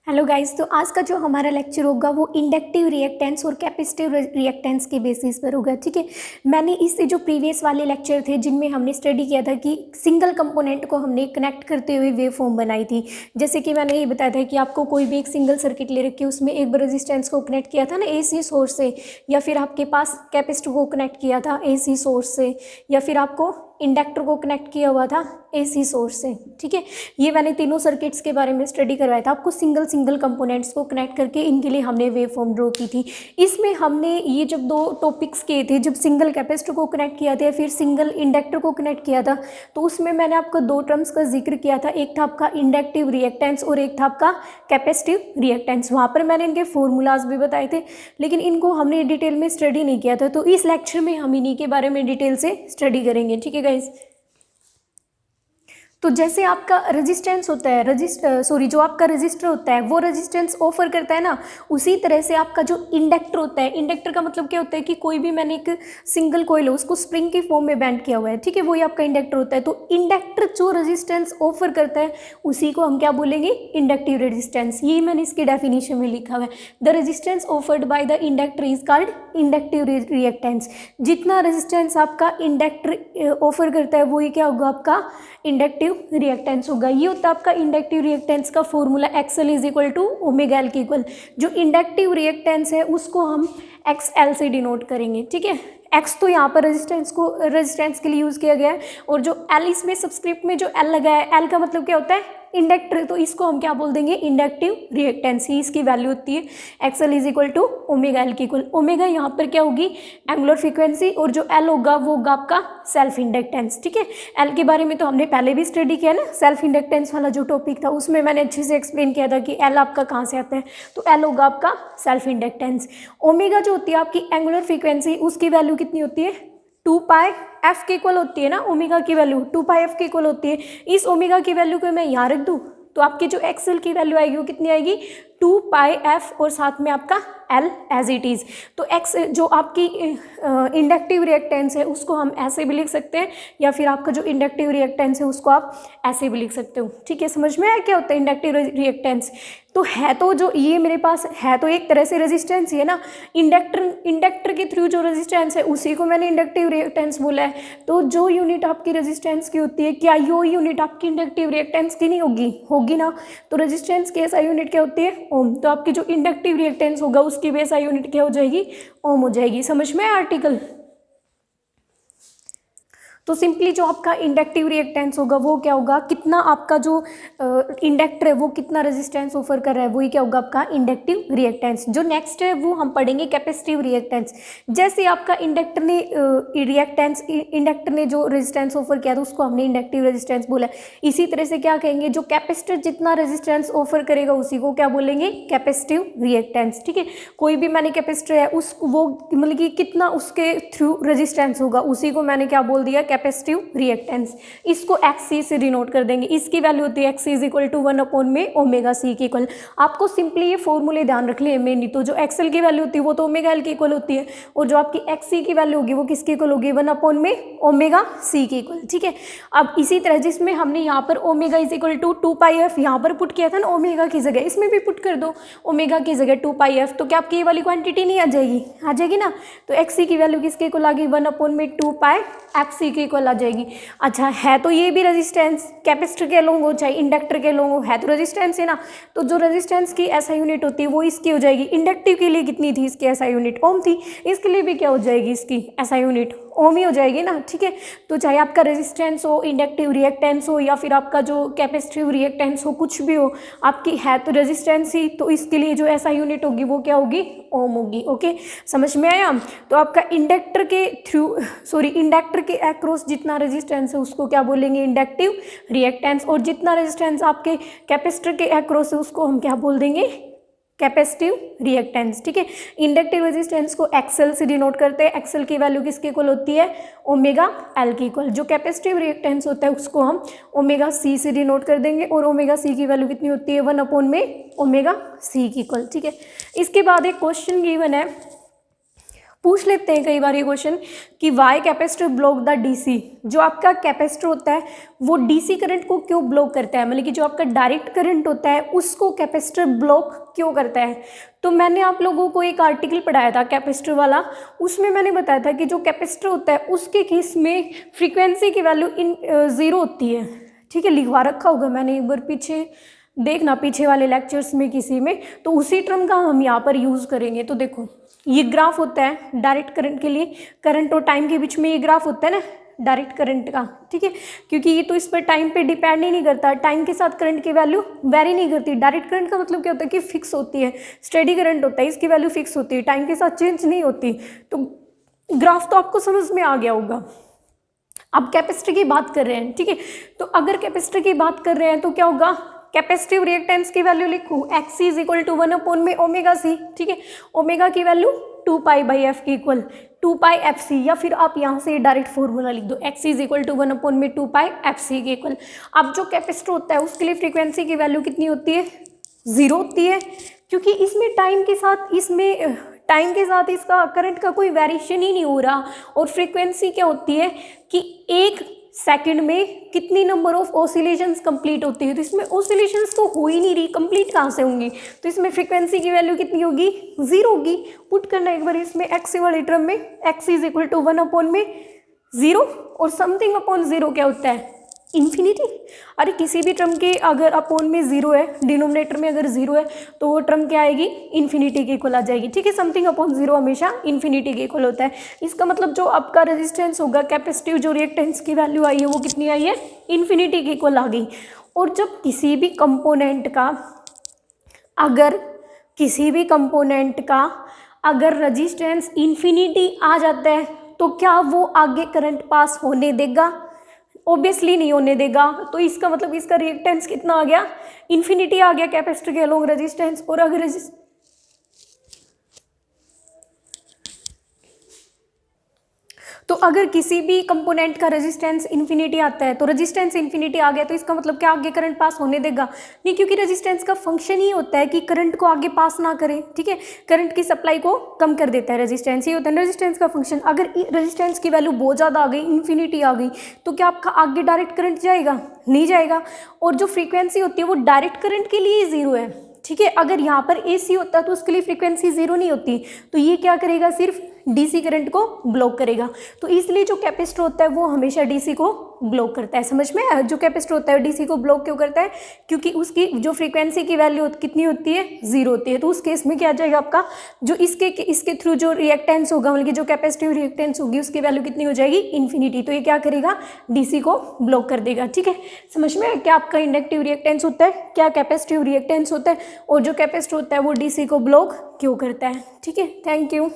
Hello guys, तो आज का जो हमारा लेक्चर होगा वो इंडक्टिव रिएक्टेंस और कैपेसिटिव रिएक्टेंस के बेसिस पर होगा। ठीक है, मैंने इससे जो प्रीवियस वाले लेक्चर थे जिनमें हमने स्टडी किया था कि सिंगल कंपोनेंट को हमने कनेक्ट करते हुए वेव फॉर्म बनाई थी। जैसे कि मैंने ये बताया था कि आपको कोई भी एक सिंगल सर्किट ले रखी है, उसमें एक रेजिस्टेंस को कनेक्ट किया था ना एसी सोर्स से, या फिर आपके पास कैपेसिटर को कनेक्ट किया था एसी सोर्स से, या फिर आपको इंडक्टर को कनेक्ट किया हुआ था एसी सोर्स से। ठीक है, ये मैंने तीनों सर्किट्स के बारे में स्टडी करवाया था आपको, सिंगल कंपोनेंट्स को कनेक्ट करके इनके लिए हमने वेव फॉर्म ड्रॉ की थी। इसमें हमने ये जब दो टॉपिक्स किए थे, जब सिंगल कैपेसिटर को कनेक्ट किया था फिर सिंगल इंडक्टर को कनेक्ट किया था, तो उसमें मैंने आपको दो टर्म्स का जिक्र किया था। एक था आपका इंडक्टिव रिएक्टेंस और एक था आपका कैपेसिटिव रिएक्टेंस। वहाँ पर मैंने इनके फॉर्मूलाज भी बताए थे, लेकिन इनको हमने डिटेल में स्टडी नहीं किया था, तो इस लेक्चर में हम इन्हीं के बारे में डिटेल से स्टडी करेंगे। ठीक है गाइस, तो जैसे आपका रेजिस्टेंस होता है, जो आपका रजिस्टर होता है वो रेजिस्टेंस ऑफर करता है ना, उसी तरह से आपका जो इंडक्टर होता है, इंडक्टर का मतलब क्या होता है कि कोई भी मैंने एक सिंगल कॉइल है उसको स्प्रिंग की फॉर्म में बैंड किया हुआ है। ठीक है, वही आपका इंडक्टर होता है। तो इंडक्टर जो रेजिस्टेंस ऑफर करता है उसी को हम क्या बोलेंगे, इंडक्टिव रेजिस्टेंस। ये मैंने इसकी डेफिनेशन में लिखा हुआ है, the resistance offered by the inductor is called inductive reactance. जितना रेजिस्टेंस आपका इंडक्टर ऑफर करता है वही क्या होगा, आपका इंडक्टिव रिएक्टेंस होगा। ये होता है आपका इंडक्टिव रिएक्टेंस का formula, XL is equal to omega L के इक्वल। जो इंडक्टिव रिएक्टेंस है उसको हम एक्सएल से डिनोट करेंगे। ठीक है, एक्स तो यहाँ पर रेजिस्टेंस के लिए यूज़ किया गया है, और जो एल इसमें सबस्क्रिप्ट में जो एल लगा है, एल का मतलब क्या होता है, इंडक्टर, तो इसको हम क्या बोल देंगे, इंडक्टिव रिएक्टेंस। ही इसकी वैल्यू होती है XL is equal to omega L के इक्वल। ओमेगा यहाँ पर क्या होगी, एंगुलर फ्रीक्वेंसी, और जो एल होगा वो होगा आपका सेल्फ इंडक्टेंस। ठीक है, एल के बारे में तो हमने पहले भी स्टडी किया ना, सेल्फ इंडक्टेंस वाला जो टॉपिक था उसमें मैंने अच्छे से एक्सप्लेन किया था कि एल आपका कहाँ से आता है, तो एल होगा आपका सेल्फ इंडक्टेंस। ओमेगा जो होती है आपकी एंगुलर फ्रीक्वेंसी, उसकी वैल्यू कितनी होती है, 2 पाई एफ के इक्वल होती है ना, ओमेगा की वैल्यू 2 पाई एफ के इक्वल होती है। इस ओमेगा की वैल्यू को मैं यहाँ रख दूँ तो आपकी जो एक्सएल की वैल्यू आएगी वो कितनी आएगी, 2 पाई एफ और साथ में आपका एल एज इट इज़। तो एक्स जो आपकी इंडक्टिव रिएक्टेंस है उसको हम ऐसे भी लिख सकते हैं, या फिर आपका जो इंडक्टिव रिएक्टेंस है उसको आप ऐसे भी लिख सकते हो। ठीक है, समझ में आया क्या होता है इंडक्टिव रिएक्टेंस। तो है तो जो ये मेरे पास है तो एक तरह से रेजिस्टेंस ही है ना, इंडक्टर के थ्रू जो रेजिस्टेंस है उसी को मैंने इंडक्टिव रिएक्टेंस बोला है। तो जो यूनिट आपकी रेजिस्टेंस की होती है, क्या यो यूनिट आपकी इंडक्टिव रिएक्टेंस की नहीं होगी ना। तो रेजिस्टेंस की ऐसा यूनिट क्या होती है, ओम। तो आपकी जो इंडक्टिव रिएक्टेंस होगा उसकी भी ऐसा यूनिट क्या हो जाएगी, ओम हो जाएगी। समझ में आर्टिकल। तो सिंपली जो आपका इंडक्टिव रिएक्टेंस होगा वो क्या होगा, कितना आपका जो इंडक्टर है वो कितना रेजिस्टेंस ऑफर कर रहा है, वही क्या होगा आपका इंडक्टिव रिएक्टेंस। जो नेक्स्ट है वो हम पढ़ेंगे कैपेसिटिव रिएक्टेंस। जैसे आपका इंडक्टर ने जो रेजिस्टेंस ऑफर किया था उसको हमने इंडक्टिव रेजिस्टेंस बोला। इसी तरह से क्या कहेंगे, जो कैपेसिटर जितना रेजिस्टेंस ऑफर करेगा उसी को क्या बोलेंगे, कैपेसिटिव रिएक्टेंस। ठीक है, कोई भी मैंने कैपेसिटर है वो मतलब कि कितना उसके थ्रू रेजिस्टेंस होगा उसी को मैंने क्या बोल दिया, कैपेसिटिव रिएक्टेंस। इसको एक्सी से डिनोट कर देंगे। इसकी वैल्यू होती है एक्सी इज इक्वल टू 1 में ओमेगा सी के इक्वल। आपको सिंपली ये फॉर्मूले ध्यान रख ले मेनली। तो जो एक्सएल की वैल्यू होती है वो तो ओमेगा एल के इक्वल होती है, और जो आपकी एक्सी की वैल्यू होगी वो किसके इक्वल होगी, 1 में ओमेगा सी के इक्वल। ठीक है, अब इसी तरह जिसमें हमने यहाँ पर omega is equal to 2 pi F यहाँ पर पुट किया था ना ओमेगा की जगह, इसमें भी पुट कर दो ओमेगा की जगह 2 पाई एफ, तो क्या आपकी ये वाली क्वांटिटी नहीं आ जाएगी ना। तो एक्सी की वैल्यू किसके इक्वल आ गई, 1 में 2 पाई एफ सी के इक्वल आ जाएगी। अच्छा, है तो ये भी रेजिस्टेंस, कैपेसिटर के लोगों चाहे इंडक्टर के लोगों, है तो रेजिस्टेंस है ना। तो जो रेजिस्टेंस की ऐसा यूनिट होती है वो इसकी हो जाएगी। इंडक्टिव के लिए कितनी थी इसकी ऐसा यूनिट, ओम थी। इसके लिए भी क्या हो जाएगी इसकी ऐसा यूनिट, ओम ही हो जाएगी ना। ठीक है, तो चाहे आपका रेजिस्टेंस हो, इंडक्टिव रिएक्टेंस हो, या फिर आपका जो कैपेसिटिव रिएक्टेंस हो, कुछ भी हो, आपकी है तो रेजिस्टेंस ही, तो इसके लिए जो ऐसा यूनिट होगी वो क्या होगी, ओम होगी। ओके, समझ में आया। तो आपका इंडक्टर के अक्रॉस जितना रेजिस्टेंस है उसको क्या बोलेंगे, इंडक्टिव रिएक्टेंस, और जितना रेजिस्टेंस आपके कैपेसिटर के अक्रॉस है उसको हम क्या बोल देंगे, कैपेसिटिव रिएक्टेंस। ठीक है, इंडक्टिव रेजिस्टेंस को एक्सएल से डिनोट करते हैं। एक्सएल की वैल्यू किसके इक्वल होती है, ओमेगा एल के इक्वल। जो कैपेसिटिव रिएक्टेंस होता है उसको हम ओमेगा सी से डिनोट कर देंगे, और ओमेगा सी की वैल्यू कितनी होती है, 1 में ओमेगा सी के इक्वल। ठीक है, इसके बाद एक क्वेश्चन गिवन है, पूछ लेते हैं कई बार ये क्वेश्चन कि why capacitor block the DC. जो आपका कैपेसिटर होता है वो डीसी करंट को क्यों ब्लॉक करता है, मतलब कि जो आपका डायरेक्ट करंट होता है उसको कैपेसिटर ब्लॉक क्यों करता है। तो मैंने आप लोगों को एक आर्टिकल पढ़ाया था कैपेसिटर वाला, उसमें मैंने बताया था कि जो कैपेसिटर होता है उसके केस में फ्रीक्वेंसी की वैल्यू ज़ीरो होती है। ठीक है, लिखवा रखा होगा मैंने, एक बार पीछे देखना, पीछे वाले लेक्चर्स में किसी में, तो उसी टर्म का हम यहाँ पर यूज़ करेंगे। तो देखो ये ग्राफ होता है डायरेक्ट करंट के लिए, करंट और टाइम के बीच में ये ग्राफ होता है ना डायरेक्ट करंट का, ठीक है, क्योंकि ये तो इस पर टाइम पे डिपेंड ही नहीं करता, टाइम के साथ करंट की वैल्यू वेरी नहीं करती। डायरेक्ट करंट का मतलब क्या होता है कि फिक्स होती है, स्टेडी करंट होता है, इसकी वैल्यू फिक्स होती है, टाइम के साथ चेंज नहीं होती। तो ग्राफ तो आपको समझ में आ गया होगा। अब कैपेसिटर की बात कर रहे हैं, ठीक है, तो अगर कैपेसिटर की बात कर रहे हैं तो क्या होगा, कैपेसिटिव रिएक्टेंस की वैल्यू लिखूँ XC इज इक्वल टू 1 में ओमेगा C, ठीक है, ओमेगा की वैल्यू 2π/f की इक्वल 2πfc, या फिर आप यहाँ से डायरेक्ट फॉर्मूला लिख दो XC इज इक्वल टू 1 में 2πfc के इक्वल। अब जो कैपेसिटर होता है उसके लिए फ्रीक्वेंसी की वैल्यू कितनी होती है, 0 होती है, क्योंकि इसमें टाइम के साथ इसका करंट का कोई वेरिएशन ही नहीं हो रहा। और फ्रीक्वेंसी क्या होती है कि 1 सेकंड में कितनी नंबर ऑफ ऑसिलेशंस कंप्लीट होती है, तो इसमें ऑसिलेशंस तो हो ही नहीं रही, कंप्लीट कहाँ से होंगी, तो इसमें फ्रीक्वेंसी की वैल्यू कितनी होगी, 0 होगी। पुट करना एक बार इसमें एक्स वाले टर्म में, x इज इक्वल टू 1 में 0 और समथिंग अपॉन 0 क्या होता है, इन्फिनिटी। अरे किसी भी टर्म के अगर अपोन में 0 है, डिनोमिनेटर में अगर 0 है तो वो टर्म क्या आएगी, इन्फिनिटी के इक्वल आ जाएगी, ठीक है। समथिंग अपॉन 0 हमेशा इन्फिनिटी के इक्वल होता है। इसका मतलब जो आपका रेजिस्टेंस होगा, कैपेसिटिव जो रिएक्टेंस की वैल्यू आई है वो कितनी आई है, इन्फिनिटी के इक्वल आ गई। और जब किसी भी कंपोनेंट का अगर रेजिस्टेंस इन्फिनिटी आ जाता है तो क्या वो आगे करंट पास होने देगा, ऑब्वियसली नहीं होने देगा। तो इसका मतलब इसका रिएक्टेंस कितना आ गया, इन्फिनिटी आ गया कैपेसिटर के अलोंग रेजिस्टेंस। और अगर तो अगर किसी भी कंपोनेंट का रेजिस्टेंस इन्फिनिटी आता है, तो रेजिस्टेंस इन्फिनिटी आ गया तो इसका मतलब क्या आगे करंट पास होने देगा, नहीं, क्योंकि रेजिस्टेंस का फंक्शन ही होता है कि करंट को आगे पास ना करे, ठीक है, करंट की सप्लाई को कम कर देता है रेजिस्टेंस, ये होता है रेजिस्टेंस का फंक्शन। अगर रेजिस्टेंस की वैल्यू बहुत ज़्यादा आ गई, इन्फिनिटी आ गई, तो क्या आपका आगे डायरेक्ट करंट जाएगा, नहीं जाएगा। और जो फ्रीक्वेंसी होती है वो डायरेक्ट करंट के लिए 0 है, ठीक है। अगर यहाँ पर AC होता तो उसके लिए फ्रीक्वेंसी 0 नहीं होती, तो ये क्या करेगा, सिर्फ DC करंट को ब्लॉक करेगा। तो इसलिए जो कैपेसिटर होता है वो हमेशा DC को ब्लॉक करता है। समझ में आया, जो कैपेसिटर होता है DC को ब्लॉक क्यों करता है, क्योंकि उसकी जो फ्रीक्वेंसी की वैल्यू कितनी होती है, 0 होती है। तो उस केस में क्या आ जाएगा आपका, जो इसके थ्रू जो रिएक्टेंस होगा, मतलब कि जो कैपेसिटिव रिएक्टेंस होगी उसकी वैल्यू कितनी हो जाएगी, इन्फिनिटी। तो ये क्या करेगा, DC को ब्लॉक कर देगा, ठीक है। समझ में, क्या आपका इंडक्टिव रिएक्टेंस होता है, क्या कैपेसिटिव रिएक्टेंस होता है, और जो कैपेसिटर होता है वो DC को ब्लॉक क्यों करता है, ठीक है। Thank you.